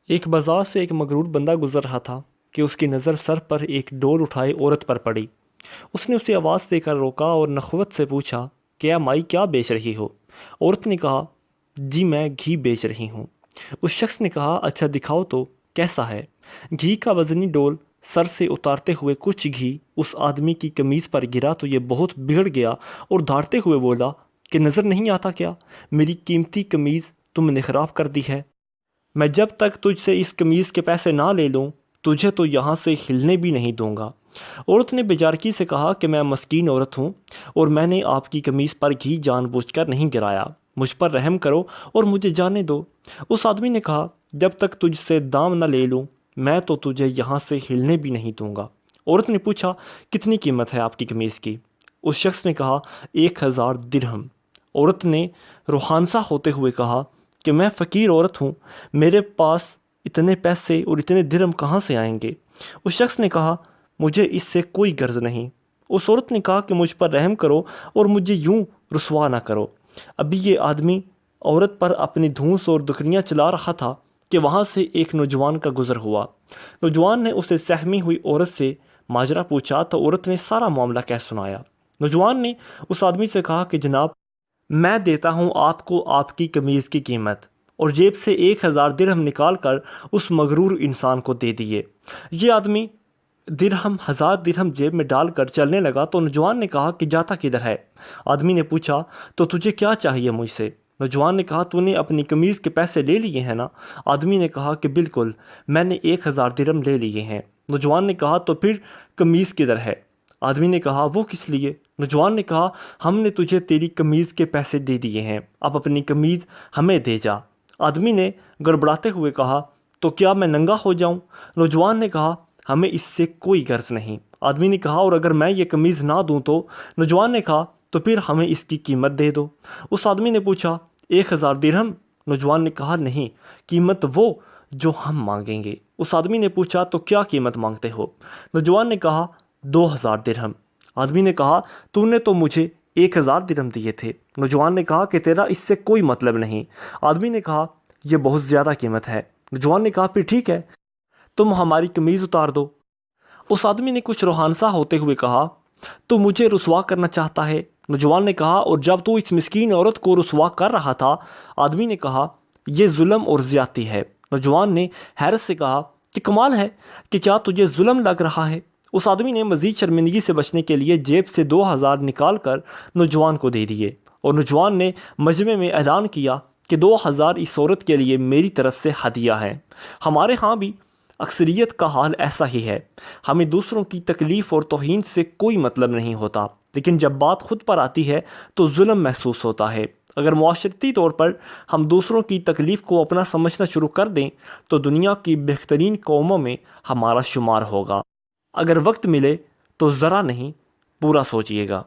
ایک بازار سے ایک مغرور بندہ گزر رہا تھا کہ اس کی نظر سر پر ایک ڈول اٹھائے عورت پر پڑی۔ اس نے اسے آواز دے کر روکا اور نخوت سے پوچھا کہ اے مائی، کیا بیچ رہی ہو؟ عورت نے کہا، جی میں گھی بیچ رہی ہوں۔ اس شخص نے کہا، اچھا دکھاؤ تو کیسا ہے؟ گھی کا وزنی ڈول سر سے اتارتے ہوئے کچھ گھی اس آدمی کی قمیض پر گرا تو یہ بہت بگڑ گیا اور دھاڑتے ہوئے بولا کہ نظر نہیں آتا کیا؟ میری قیمتی قمیض تم نے خراب کر دی ہے۔ میں جب تک تجھ سے اس قمیض کے پیسے نہ لے لوں تجھے تو یہاں سے ہلنے بھی نہیں دوں گا۔ عورت نے بیچارگی سے کہا کہ میں مسکین عورت ہوں اور میں نے آپ کی قمیض پر گھی جان بوجھ کر نہیں گرایا، مجھ پر رحم کرو اور مجھے جانے دو۔ اس آدمی نے کہا، جب تک تجھ سے دام نہ لے لوں میں تو تجھے یہاں سے ہلنے بھی نہیں دوں گا۔ عورت نے پوچھا، کتنی قیمت ہے آپ کی قمیض کی؟ اس شخص نے کہا، 1000 درہم۔ عورت نے روحانسہ ہوتے ہوئے کہا کہ میں فقیر عورت ہوں، میرے پاس اتنے پیسے اور اتنے درہم کہاں سے آئیں گے؟ اس شخص نے کہا، مجھے اس سے کوئی غرض نہیں۔ اس عورت نے کہا کہ مجھ پر رحم کرو اور مجھے یوں رسوا نہ کرو۔ ابھی یہ آدمی عورت پر اپنی دھونس اور دکھنیاں چلا رہا تھا کہ وہاں سے ایک نوجوان کا گزر ہوا۔ نوجوان نے اسے سہمی ہوئی عورت سے ماجرا پوچھا تو عورت نے سارا معاملہ کہہ سنایا۔ نوجوان نے اس آدمی سے کہا کہ جناب، میں دیتا ہوں آپ کو آپ کی قمیض کی قیمت، اور جیب سے 1000 درہم نکال کر اس مغرور انسان کو دے دیے۔ یہ آدمی درہم 1000 درہم جیب میں ڈال کر چلنے لگا تو نوجوان نے کہا کہ جاتا کدھر ہے؟ آدمی نے پوچھا، تو تجھے کیا چاہیے مجھ سے؟ نوجوان نے کہا، تو نے اپنی قمیض کے پیسے لے لیے ہیں نا؟ آدمی نے کہا کہ بالکل، میں نے 1000 درہم لے لیے ہیں۔ نوجوان نے کہا، تو پھر قمیض کدھر ہے؟ آدمی نے کہا، وہ کس لیے؟ نوجوان نے کہا، ہم نے تجھے تیری قمیض کے پیسے دے دیے ہیں، اب اپنی قمیض ہمیں دے جا۔ آدمی نے گڑبڑاتے ہوئے کہا، تو کیا میں ننگا ہو جاؤں؟ نوجوان نے کہا، ہمیں اس سے کوئی غرض نہیں۔ آدمی نے کہا، اور اگر میں یہ قمیض نہ دوں تو؟ نوجوان نے کہا، تو پھر ہمیں اس کی قیمت دے دو۔ اس آدمی نے پوچھا، 1000 درہم؟ نوجوان نے کہا، نہیں، قیمت وہ جو ہم مانگیں گے۔ اس آدمی نے پوچھا، تو کیا قیمت مانگتے ہو؟ نوجوان نے کہا، 2000 درہم۔ آدمی نے کہا، تو نے تو مجھے 1000 درہم دیے تھے۔ نوجوان نے کہا کہ تیرا اس سے کوئی مطلب نہیں۔ آدمی نے کہا، یہ بہت زیادہ قیمت ہے۔ نوجوان نے کہا، پھر ٹھیک ہے، تم ہماری قمیض اتار دو۔ اس آدمی نے کچھ روحانسہ ہوتے ہوئے کہا، تو مجھے رسوا کرنا چاہتا ہے؟ نوجوان نے کہا، اور جب تو اس مسکین عورت کو رسوا کر رہا تھا؟ آدمی نے کہا، یہ ظلم اور زیادتی ہے۔ نوجوان نے حیرت سے کہا کہ کمال ہے کہ کیا تجھے ظلم لگ رہا ہے؟ اس آدمی نے مزید شرمندگی سے بچنے کے لیے جیب سے 2000 نکال کر نوجوان کو دے دیے، اور نوجوان نے مجمع میں اعلان کیا کہ 2000 اس عورت کے لیے میری طرف سے ہدیہ ہے۔ ہمارے ہاں بھی اکثریت کا حال ایسا ہی ہے، ہمیں دوسروں کی تکلیف اور توہین سے کوئی مطلب نہیں ہوتا، لیکن جب بات خود پر آتی ہے تو ظلم محسوس ہوتا ہے۔ اگر معاشرتی طور پر ہم دوسروں کی تکلیف کو اپنا سمجھنا شروع کر دیں تو دنیا کی بہترین قوموں میں ہمارا شمار ہوگا۔ اگر وقت ملے تو ذرا نہیں، پورا سوچئے گا۔